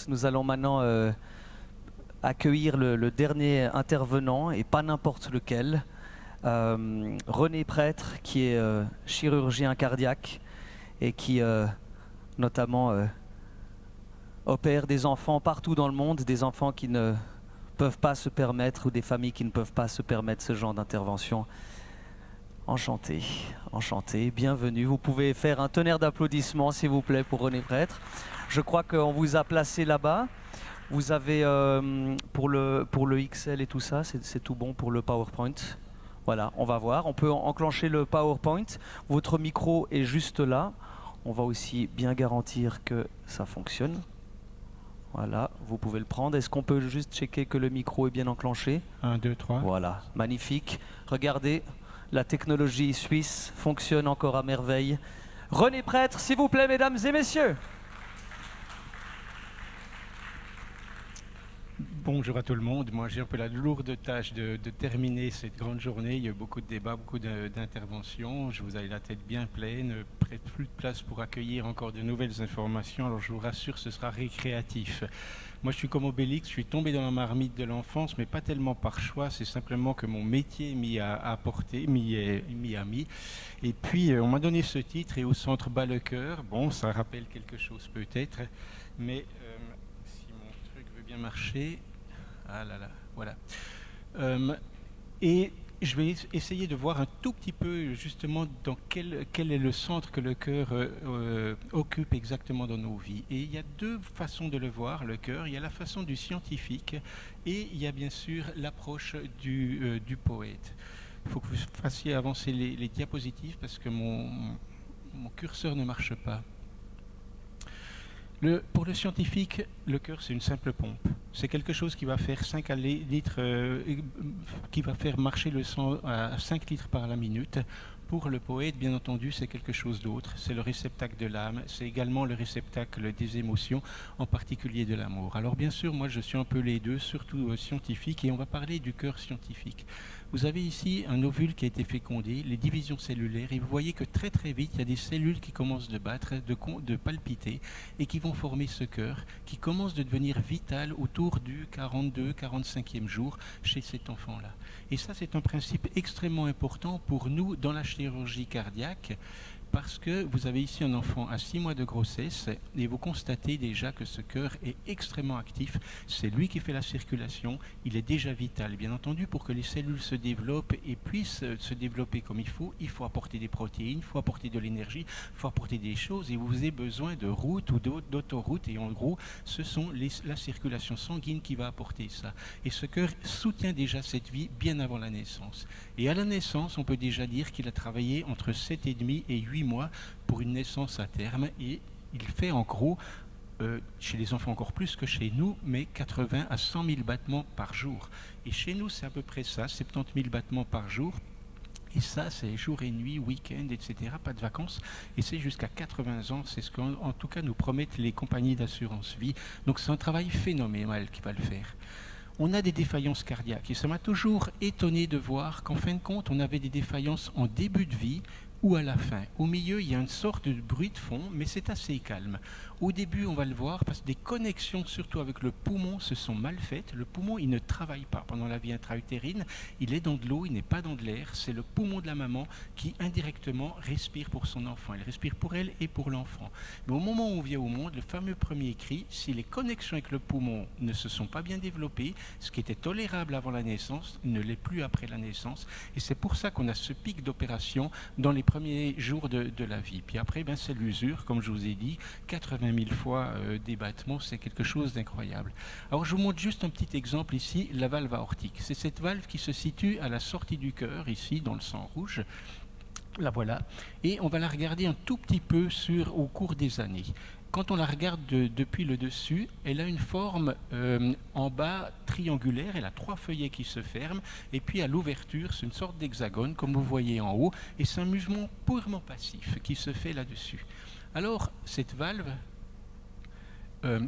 Nous allons maintenant accueillir le dernier intervenant, et pas n'importe lequel. René Prêtre, qui est chirurgien cardiaque et qui notamment opère des enfants partout dans le monde, des enfants qui ne peuvent pas se permettre, ou des familles qui ne peuvent pas se permettre ce genre d'intervention. Enchanté, enchanté, bienvenue. Vous pouvez faire un tonnerre d'applaudissements, s'il vous plaît, pour René Prêtre. Je crois qu'on vous a placé là-bas. Vous avez, pour le XL et tout ça, c'est tout bon pour le PowerPoint. Voilà, on va voir. On peut enclencher le PowerPoint. Votre micro est juste là. On va aussi bien garantir que ça fonctionne. Voilà, vous pouvez le prendre. Est-ce qu'on peut juste checker que le micro est bien enclenché? 1, 2, 3. Voilà, magnifique. Regardez, la technologie suisse fonctionne encore à merveille. René Prêtre, s'il vous plaît, mesdames et messieurs. Bonjour à tout le monde. Moi, j'ai un peu la lourde tâche de terminer cette grande journée. Il y a eu beaucoup de débats, beaucoup d'interventions. Je vous ai la tête bien pleine, plus de place pour accueillir encore de nouvelles informations. Alors, je vous rassure, ce sera récréatif. Moi, je suis comme Obélix, je suis tombé dans la marmite de l'enfance, mais pas tellement par choix. C'est simplement que mon métier m'y a porté, m'y a mis. Et puis, on m'a donné ce titre, et au centre bat le cœur. Bon, ça rappelle quelque chose peut-être, mais si mon truc veut bien marcher... Ah là là, voilà. Et je vais essayer de voir un tout petit peu justement dans quel est le centre que le cœur occupe exactement dans nos vies. Et il y a deux façons de le voir, le cœur. Il y a la façon du scientifique et il y a bien sûr l'approche du poète. Il faut que vous fassiez avancer les diapositives parce que mon curseur ne marche pas. Pour le scientifique, le cœur, c'est une simple pompe. C'est quelque chose qui va faire 5 litres, qui va faire marcher le sang à 5 litres par la minute. Pour le poète, bien entendu, c'est quelque chose d'autre. C'est le réceptacle de l'âme. C'est également le réceptacle des émotions, en particulier de l'amour. Alors bien sûr, moi, je suis un peu les deux, surtout scientifique, et on va parler du cœur scientifique. Vous avez ici un ovule qui a été fécondé, les divisions cellulaires, et vous voyez que très très vite, il y a des cellules qui commencent de battre, de palpiter, et qui vont former ce cœur, qui commence de devenir vital autour du 42-45e jour chez cet enfant-là. Et ça, c'est un principe extrêmement important pour nous dans la chirurgie cardiaque, parce que vous avez ici un enfant à 6 mois de grossesse et vous constatez déjà que ce cœur est extrêmement actif. C'est lui qui fait la circulation, il est déjà vital. Bien entendu, pour que les cellules se développent et puissent se développer comme il faut apporter des protéines, il faut apporter de l'énergie, il faut apporter des choses et vous avez besoin de routes ou d'autoroutes. Et en gros, ce sont la circulation sanguine qui va apporter ça. Et ce cœur soutient déjà cette vie bien avant la naissance. Et à la naissance, on peut déjà dire qu'il a travaillé entre 7,5 et 8 mois pour une naissance à terme et il fait en gros, chez les enfants encore plus que chez nous, mais 80 à 100 000 battements par jour. Et chez nous, c'est à peu près ça, 70 000 battements par jour. Et ça, c'est jour et nuit, week-end, etc., pas de vacances. Et c'est jusqu'à 80 ans, c'est ce qu'en tout cas nous promettent les compagnies d'assurance vie. Donc c'est un travail phénoménal qui va le faire. On a des défaillances cardiaques et ça m'a toujours étonné de voir qu'en fin de compte, on avait des défaillances en début de vie ou à la fin. Au milieu, il y a une sorte de bruit de fond, mais c'est assez calme. Au début, on va le voir, parce que des connexions, surtout avec le poumon, se sont mal faites. Le poumon, il ne travaille pas pendant la vie intra-utérine. Il est dans de l'eau, il n'est pas dans de l'air. C'est le poumon de la maman qui, indirectement, respire pour son enfant. Elle respire pour elle et pour l'enfant. Mais au moment où on vient au monde, le fameux premier cri, si les connexions avec le poumon ne se sont pas bien développées, ce qui était tolérable avant la naissance, ne l'est plus après la naissance. Et c'est pour ça qu'on a ce pic d'opération dans les premiers jours de la vie. Puis après, ben, c'est l'usure, comme je vous ai dit, 80 000 fois des battements, c'est quelque chose d'incroyable. Alors je vous montre juste un petit exemple ici, la valve aortique. C'est cette valve qui se situe à la sortie du cœur, ici, dans le sang rouge. La voilà. Et on va la regarder un tout petit peu au cours des années. Quand on la regarde depuis le dessus, elle a une forme en bas triangulaire, elle a 3 feuillets qui se ferment, et puis à l'ouverture, c'est une sorte d'hexagone, comme vous voyez en haut, et c'est un mouvement purement passif qui se fait là-dessus. Alors, cette valve,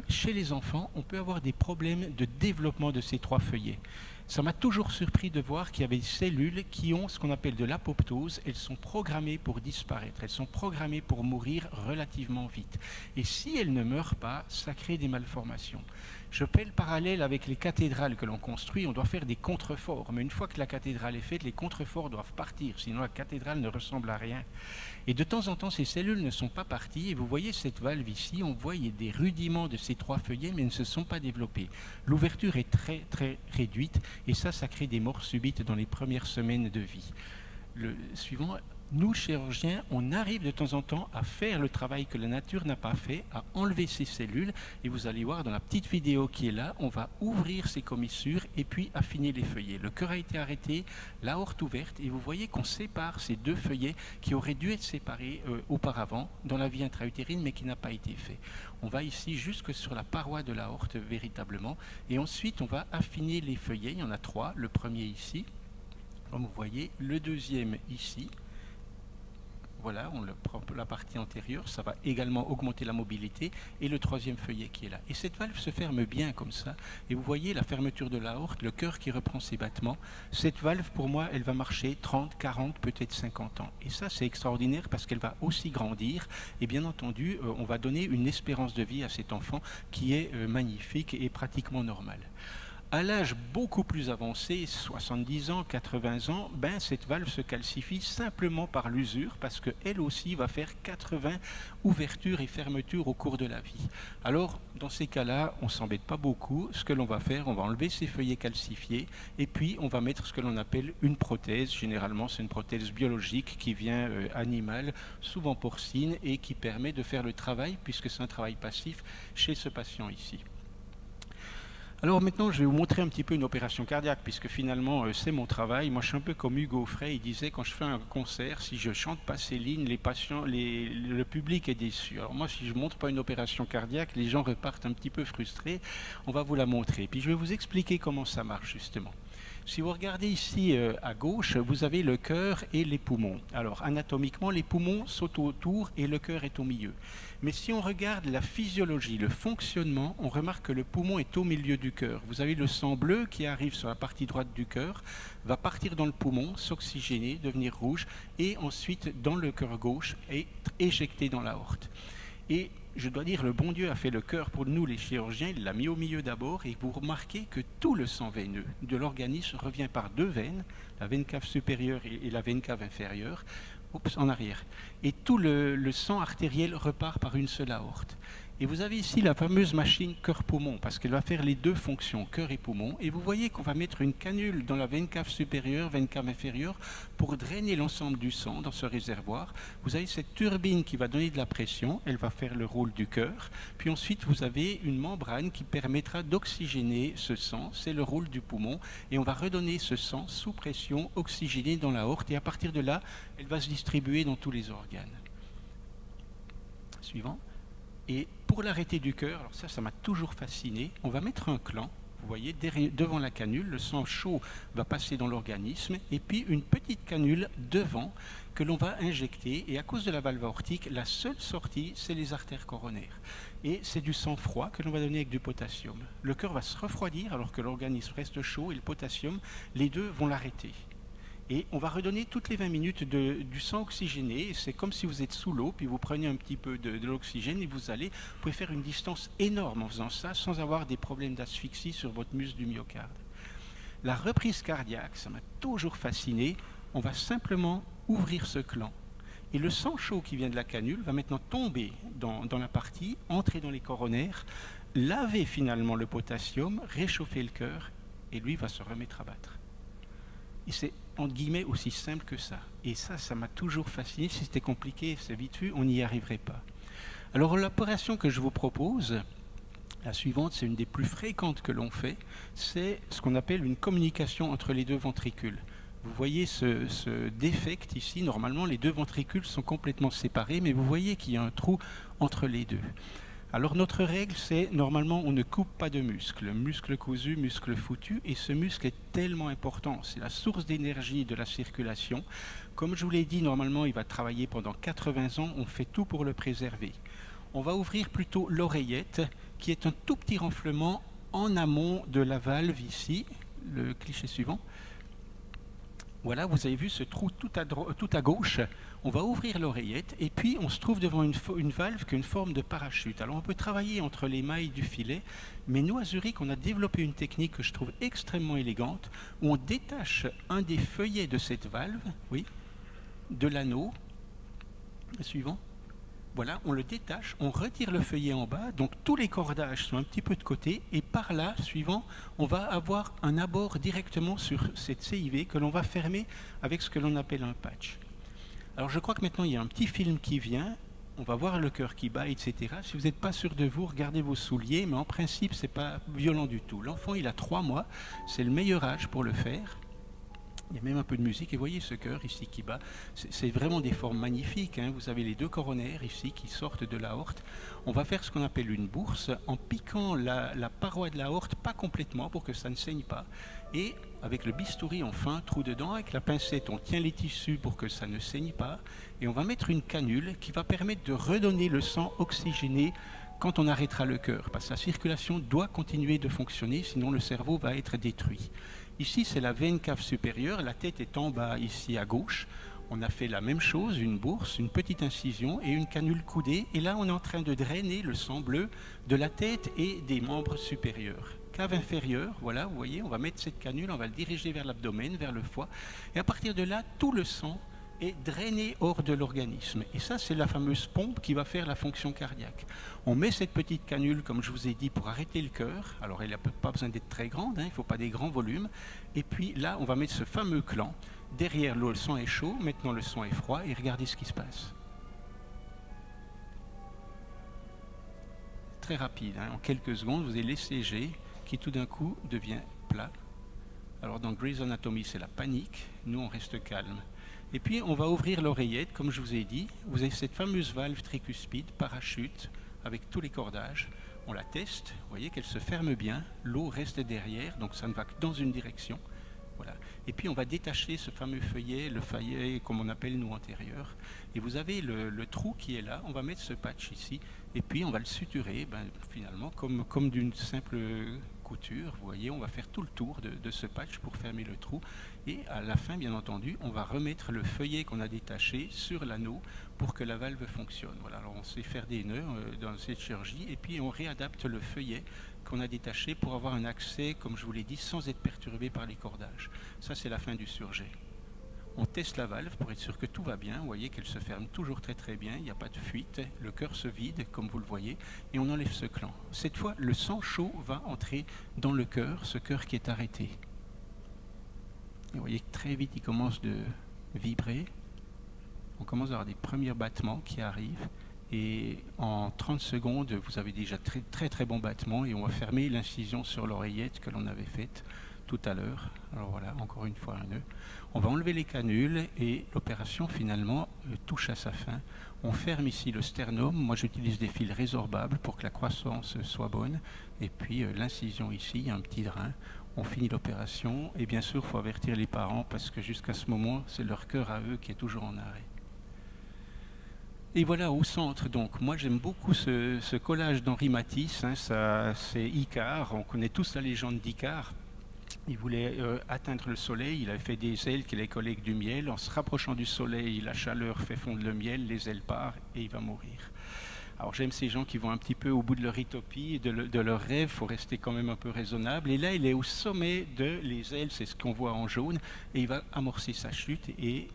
chez les enfants, on peut avoir des problèmes de développement de ces 3 feuillets. Ça m'a toujours surpris de voir qu'il y avait des cellules qui ont ce qu'on appelle de l'apoptose. Elles sont programmées pour disparaître, elles sont programmées pour mourir relativement vite. Et si elles ne meurent pas, ça crée des malformations. Je fais le parallèle avec les cathédrales que l'on construit, on doit faire des contreforts. Mais une fois que la cathédrale est faite, les contreforts doivent partir, sinon la cathédrale ne ressemble à rien. Et de temps en temps, ces cellules ne sont pas parties. Et vous voyez cette valve ici, on voit il y a des rudiments de ces 3 feuillets, mais ils ne se sont pas développés. L'ouverture est très très réduite, et ça crée des morts subites dans les premières semaines de vie. Le suivant. Nous, chirurgiens, on arrive de temps en temps à faire le travail que la nature n'a pas fait, à enlever ces cellules. Et vous allez voir dans la petite vidéo qui est là, on va ouvrir ces commissures et puis affiner les feuillets. Le cœur a été arrêté, l'aorte ouverte, et vous voyez qu'on sépare ces 2 feuillets qui auraient dû être séparés auparavant dans la vie intra-utérine, mais qui n'a pas été fait. On va ici jusque sur la paroi de l'aorte véritablement, et ensuite on va affiner les feuillets. Il y en a 3, le premier ici, comme vous voyez, le deuxième ici. Voilà, on le prend la partie antérieure, ça va également augmenter la mobilité, et le 3e feuillet qui est là. Et cette valve se ferme bien comme ça, et vous voyez la fermeture de l'aorte, le cœur qui reprend ses battements. Cette valve, pour moi, elle va marcher 30, 40, peut-être 50 ans. Et ça, c'est extraordinaire parce qu'elle va aussi grandir, et bien entendu, on va donner une espérance de vie à cet enfant qui est magnifique et pratiquement normale. À l'âge beaucoup plus avancé, 70 ans, 80 ans, cette valve se calcifie simplement par l'usure parce qu'elle aussi va faire 80 ouvertures et fermetures au cours de la vie. Alors, dans ces cas-là, on ne s'embête pas beaucoup. Ce que l'on va faire, on va enlever ces feuillets calcifiés et puis on va mettre ce que l'on appelle une prothèse. Généralement, c'est une prothèse biologique qui vient animale, souvent porcine, et qui permet de faire le travail, puisque c'est un travail passif, chez ce patient ici. Alors maintenant, je vais vous montrer un petit peu une opération cardiaque, puisque finalement, c'est mon travail. Moi, je suis un peu comme Hugo Frey, il disait, quand je fais un concert, si je chante pas ces lignes, les patients, le public est déçu. Alors moi, si je ne montre pas une opération cardiaque, les gens repartent un petit peu frustrés. On va vous la montrer. Puis je vais vous expliquer comment ça marche, justement. Si vous regardez ici à gauche, vous avez le cœur et les poumons. Alors, anatomiquement, les poumons sont autour et le cœur est au milieu. Mais si on regarde la physiologie, le fonctionnement, on remarque que le poumon est au milieu du cœur. Vous avez le sang bleu qui arrive sur la partie droite du cœur, va partir dans le poumon, s'oxygéner, devenir rouge, et ensuite dans le cœur gauche, être éjecté dans l'aorte. Et je dois dire, le bon Dieu a fait le cœur pour nous les chirurgiens, il l'a mis au milieu d'abord, et vous remarquez que tout le sang veineux de l'organisme revient par 2 veines, la veine cave supérieure et la veine cave inférieure, en arrière. Et tout le sang artériel repart par une seule aorte. Et vous avez ici la fameuse machine cœur-poumon, parce qu'elle va faire les 2 fonctions, cœur et poumon. Et vous voyez qu'on va mettre une canule dans la veine cave supérieure, veine cave inférieure, pour drainer l'ensemble du sang dans ce réservoir. Vous avez cette turbine qui va donner de la pression, elle va faire le rôle du cœur. Puis ensuite, vous avez une membrane qui permettra d'oxygéner ce sang, c'est le rôle du poumon. Et on va redonner ce sang sous pression, oxygéné dans l'aorte. Et à partir de là, elle va se distribuer dans tous les organes. Suivant. Et pour l'arrêté du cœur, alors ça m'a toujours fasciné, on va mettre un clan, vous voyez, devant la canule, le sang chaud va passer dans l'organisme, et puis une petite canule devant que l'on va injecter, et à cause de la valve aortique, la seule sortie, c'est les artères coronaires. Et c'est du sang froid que l'on va donner avec du potassium. Le cœur va se refroidir alors que l'organisme reste chaud, et le potassium, les deux vont l'arrêter. Et on va redonner toutes les 20 minutes du sang oxygéné. C'est comme si vous êtes sous l'eau, puis vous prenez un petit peu de l'oxygène et vous pouvez faire une distance énorme en faisant ça sans avoir des problèmes d'asphyxie sur votre muscle du myocarde. La reprise cardiaque, ça m'a toujours fasciné. On va simplement ouvrir ce clan. Et le sang chaud qui vient de la canule va maintenant tomber dans la partie, entrer dans les coronaires, laver finalement le potassium, réchauffer le cœur, et lui va se remettre à battre. Et c'est entre guillemets aussi simple que ça. Et ça m'a toujours fasciné. Si c'était compliqué, c'est vite vu, on n'y arriverait pas. Alors l'opération que je vous propose, la suivante, c'est une des plus fréquentes que l'on fait, c'est ce qu'on appelle une communication entre les 2 ventricules. Vous voyez ce défect ici, normalement les 2 ventricules sont complètement séparés, mais vous voyez qu'il y a un trou entre les 2. Alors notre règle, c'est normalement on ne coupe pas de muscle. Muscle cousu, muscle foutu, et ce muscle est tellement important. C'est la source d'énergie de la circulation. Comme je vous l'ai dit, normalement il va travailler pendant 80 ans, on fait tout pour le préserver. On va ouvrir plutôt l'oreillette, qui est un tout petit renflement en amont de la valve ici. le cliché suivant. Voilà, vous avez vu ce trou tout à gauche. On va ouvrir l'oreillette et puis on se trouve devant une valve qui a une forme de parachute. Alors on peut travailler entre les mailles du filet, mais nous à Zurich, on a développé une technique que je trouve extrêmement élégante, où on détache un des feuillets de cette valve, oui, de l'anneau. Le suivant. Voilà, on le détache, on retire le feuillet en bas, donc tous les cordages sont un petit peu de côté, et par là, suivant, on va avoir un abord directement sur cette CIV que l'on va fermer avec ce que l'on appelle un patch. Alors je crois que maintenant il y a un petit film qui vient, on va voir le cœur qui bat, etc. Si vous n'êtes pas sûr de vous, regardez vos souliers, mais en principe, c'est pas violent du tout. L'enfant, il a 3 mois, c'est le meilleur âge pour le faire. Il y a même un peu de musique, et voyez ce cœur ici qui bat. C'est vraiment des formes magnifiques, hein. Vous avez les 2 coronaires ici qui sortent de l'aorte. On va faire ce qu'on appelle une bourse en piquant la paroi de l'aorte, pas complètement pour que ça ne saigne pas. Et avec le bistouri, on fait un trou dedans. Avec la pincette, on tient les tissus pour que ça ne saigne pas. Et on va mettre une canule qui va permettre de redonner le sang oxygéné quand on arrêtera le cœur. Parce que la circulation doit continuer de fonctionner, sinon le cerveau va être détruit. Ici, c'est la veine cave supérieure, la tête est en bas ici à gauche. On a fait la même chose, une bourse, une petite incision et une canule coudée. Et là, on est en train de drainer le sang bleu de la tête et des membres supérieurs. Cave inférieure, voilà, vous voyez, on va mettre cette canule, on va le diriger vers l'abdomen, vers le foie. Et à partir de là, tout le sang est drainé hors de l'organisme. Et ça, c'est la fameuse pompe qui va faire la fonction cardiaque. On met cette petite canule, comme je vous ai dit, pour arrêter le cœur. Alors, elle n'a pas besoin d'être très grande, hein, il ne faut pas des grands volumes. Et puis là, on va mettre ce fameux clan. Derrière l'eau, le sang est chaud, maintenant le sang est froid, et regardez ce qui se passe. Très rapide, hein, en quelques secondes, vous avez l'ECG qui tout d'un coup devient plat. Alors dans Grey's Anatomy, c'est la panique, nous on reste calme. Et puis on va ouvrir l'oreillette, comme je vous ai dit. Vous avez cette fameuse valve tricuspide, parachute, avec tous les cordages. On la teste, vous voyez qu'elle se ferme bien, l'eau reste derrière, donc ça ne va que dans une direction. Voilà. Et puis on va détacher ce fameux feuillet, le feuillet comme on appelle nous antérieur. Et vous avez le trou qui est là, on va mettre ce patch ici, et puis on va le suturer, finalement, comme d'une simple couture. Vous voyez, on va faire tout le tour de ce patch pour fermer le trou. Et à la fin, bien entendu, on va remettre le feuillet qu'on a détaché sur l'anneau pour que la valve fonctionne. Voilà, alors on sait faire des nœuds dans cette chirurgie, et puis on réadapte le feuillet qu'on a détaché pour avoir un accès, comme je vous l'ai dit, sans être perturbé par les cordages. Ça, c'est la fin du surjet. On teste la valve pour être sûr que tout va bien. Vous voyez qu'elle se ferme toujours très très bien, il n'y a pas de fuite. Le cœur se vide, comme vous le voyez, et on enlève ce clan. Cette fois, le sang chaud va entrer dans le cœur, ce cœur qui est arrêté. Et vous voyez que très vite, il commence de vibrer. On commence à avoir des premiers battements qui arrivent. Et en 30 secondes, vous avez déjà très très bons battements, et on va fermer l'incision sur l'oreillette que l'on avait faite tout à l'heure. Alors voilà, encore une fois un nœud. On va enlever les canules et l'opération finalement touche à sa fin. On ferme ici le sternum. Moi j'utilise des fils résorbables pour que la croissance soit bonne. Et puis l'incision ici, il y a un petit drain. On finit l'opération et bien sûr il faut avertir les parents parce que jusqu'à ce moment c'est leur cœur à eux qui est toujours en arrêt. Et voilà, au centre, donc, moi j'aime beaucoup ce collage d'Henri Matisse, hein, c'est Icare, on connaît tous la légende d'Icare. Il voulait atteindre le soleil, il avait fait des ailes qu'il avait collées avec du miel. En se rapprochant du soleil, la chaleur fait fondre le miel, les ailes partent et il va mourir. Alors j'aime ces gens qui vont un petit peu au bout de leur utopie et de leur rêve, il faut rester quand même un peu raisonnable. Et là, il est au sommet de les ailes, c'est ce qu'on voit en jaune, et il va amorcer sa chute. Et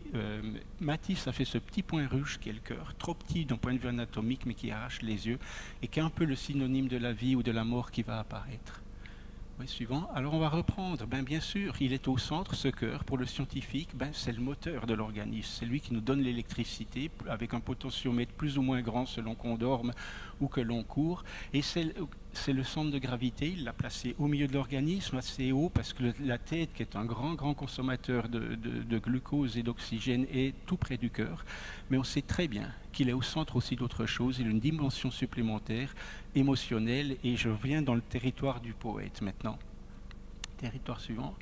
Matisse a fait ce petit point rouge qui est le cœur, trop petit d'un point de vue anatomique, mais qui arrache les yeux, et qui est un peu le synonyme de la vie ou de la mort qui va apparaître. Oui, suivant. Alors on va reprendre. Bien sûr, il est au centre, ce cœur. Pour le scientifique, c'est le moteur de l'organisme. C'est lui qui nous donne l'électricité avec un potentiomètre plus ou moins grand selon qu'on dorme ou que l'on court. Et c'est le centre de gravité. Il l'a placé au milieu de l'organisme, assez haut, parce que la tête, qui est un grand consommateur de glucose et d'oxygène, est tout près du cœur. Mais on sait très bien qu'il est au centre aussi d'autre chose. Il a une dimension supplémentaire, émotionnelle, et je viens dans le territoire du poète maintenant. Territoire suivant.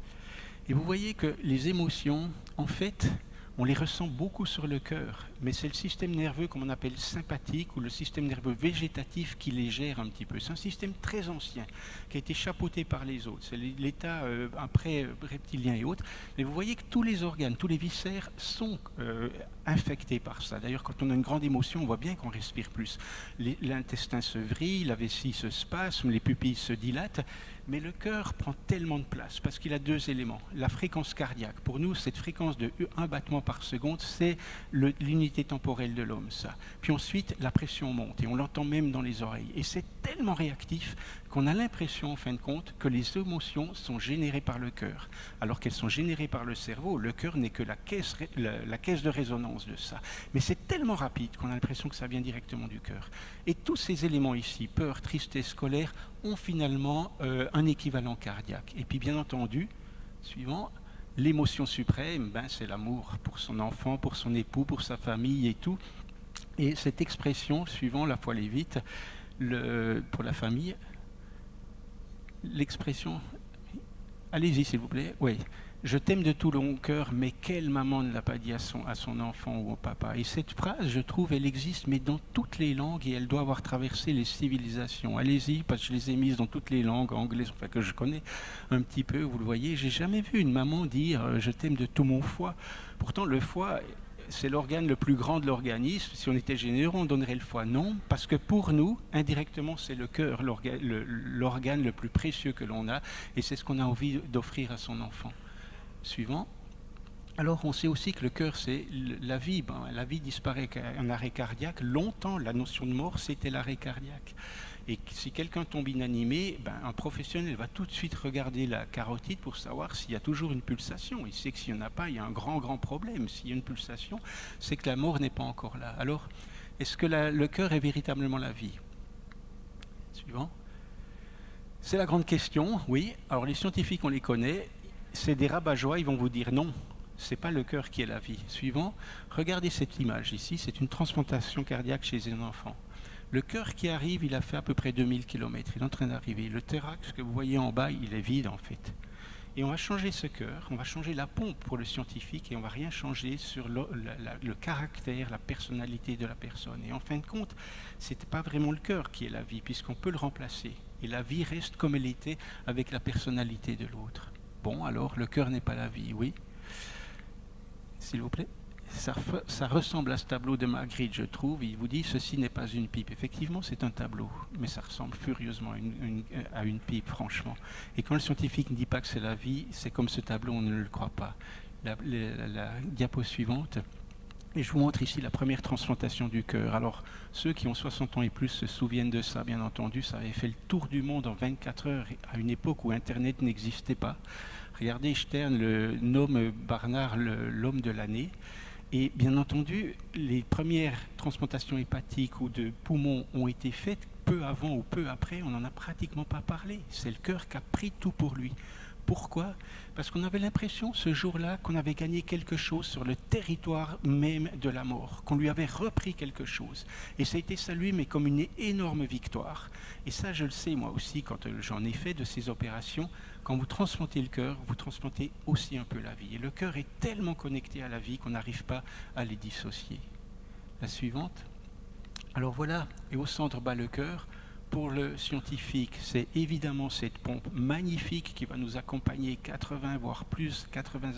Et vous voyez que les émotions, en fait, On les ressent beaucoup sur le cœur, mais c'est le système nerveux, comme on appelle sympathique, ou le système nerveux végétatif qui les gère un petit peu. C'est un système très ancien, qui a été chapeauté par les autres. C'est l'état après reptilien et autres. Mais vous voyez que tous les organes, tous les viscères sont infectés par ça. D'ailleurs, quand on a une grande émotion, on voit bien qu'on respire plus. L'intestin se vrille, la vessie se spasme, les pupilles se dilatent. Mais le cœur prend tellement de place parce qu'il a deux éléments. La fréquence cardiaque. Pour nous, cette fréquence de 1 battement par seconde, c'est l'unité temporelle de l'homme, ça. Puis ensuite, la pression monte et on l'entend même dans les oreilles. Et c'est tellement réactif qu'on a l'impression, en fin de compte, que les émotions sont générées par le cœur, alors qu'elles sont générées par le cerveau. Le cœur n'est que la caisse de résonance de ça. Mais c'est tellement rapide qu'on a l'impression que ça vient directement du cœur. Et tous ces éléments ici, peur, tristesse, colère, ont finalement un équivalent cardiaque. Et puis bien entendu, suivant, l'émotion suprême, c'est l'amour pour son enfant, pour son époux, pour sa famille et tout. Et cette expression, suivant, la faut aller vite, pour la famille, l'expression, allez-y s'il vous plaît, oui. Je t'aime de tout mon cœur, mais quelle maman ne l'a pas dit à son enfant ou au papa? Et cette phrase, je trouve, elle existe, mais dans toutes les langues, et elle doit avoir traversé les civilisations. Allez-y, parce que je les ai mises dans toutes les langues anglaises, enfin que je connais un petit peu, vous le voyez. J'ai jamais vu une maman dire « je t'aime de tout mon foie ». Pourtant, le foie, c'est l'organe le plus grand de l'organisme. Si on était généreux, on donnerait le foie. Non, parce que pour nous, indirectement, c'est le cœur, l'organe le plus précieux que l'on a, et c'est ce qu'on a envie d'offrir à son enfant. Suivant. Alors, on sait aussi que le cœur, c'est la vie. La vie disparaît en arrêt cardiaque. Longtemps, la notion de mort, c'était l'arrêt cardiaque. Et si quelqu'un tombe inanimé, un professionnel va tout de suite regarder la carotide pour savoir s'il y a toujours une pulsation. Il sait que s'il n'y en a pas, il y a un grand problème. S'il y a une pulsation, c'est que la mort n'est pas encore là. Alors, est-ce que le cœur est véritablement la vie? Suivant. C'est la grande question, oui. Alors, les scientifiques, on les connaît. C'est des rabat-joie, ils vont vous dire non, ce n'est pas le cœur qui est la vie. Suivant, regardez cette image ici, c'est une transplantation cardiaque chez un enfant. Le cœur qui arrive, il a fait à peu près 2000 km, il est en train d'arriver. Le thorax que vous voyez en bas, il est vide en fait. Et on va changer ce cœur, on va changer la pompe pour le scientifique et on ne va rien changer sur le caractère, la personnalité de la personne. Et en fin de compte, ce n'était pas vraiment le cœur qui est la vie, puisqu'on peut le remplacer. Et la vie reste comme elle était avec la personnalité de l'autre. Bon, alors, le cœur n'est pas la vie, oui. S'il vous plaît. Ça ressemble à ce tableau de Magritte, je trouve. Il vous dit, ceci n'est pas une pipe. Effectivement, c'est un tableau, mais ça ressemble furieusement à une pipe, franchement. Et quand le scientifique ne dit pas que c'est la vie, c'est comme ce tableau, on ne le croit pas. La diapo suivante. Et je vous montre ici la première transplantation du cœur. Alors, ceux qui ont 60 ans et plus se souviennent de ça, bien entendu. Ça avait fait le tour du monde en 24 heures, à une époque où Internet n'existait pas. Regardez, Stern le nomme Barnard l'homme de l'année. Et bien entendu, les premières transplantations hépatiques ou de poumons ont été faites peu avant ou peu après. On n'en a pratiquement pas parlé. C'est le cœur qui a pris tout pour lui. Pourquoi? Parce qu'on avait l'impression ce jour-là qu'on avait gagné quelque chose sur le territoire même de la mort, qu'on lui avait repris quelque chose. Et ça a été salué, mais comme une énorme victoire. Et ça, je le sais moi aussi, quand j'en ai fait de ces opérations, quand vous transplantez le cœur, vous transplantez aussi un peu la vie. Et le cœur est tellement connecté à la vie qu'on n'arrive pas à les dissocier. La suivante. Alors voilà, et au centre bat le cœur. Pour le scientifique, c'est évidemment cette pompe magnifique qui va nous accompagner 80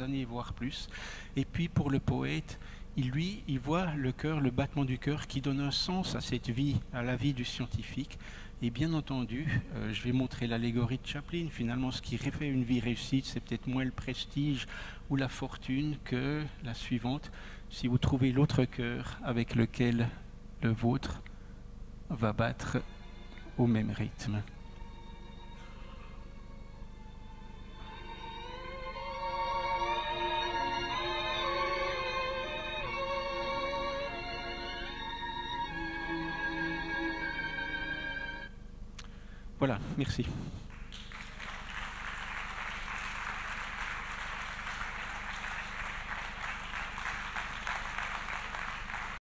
années, voire plus. Et puis pour le poète, il voit le cœur, le battement du cœur qui donne un sens à cette vie, à la vie du scientifique. Et bien entendu, je vais montrer l'allégorie de Chaplin. Finalement, ce qui fait une vie réussite, c'est peut-être moins le prestige ou la fortune que la suivante. Si vous trouvez l'autre cœur avec lequel le vôtre va battre au même rythme. Voilà, merci.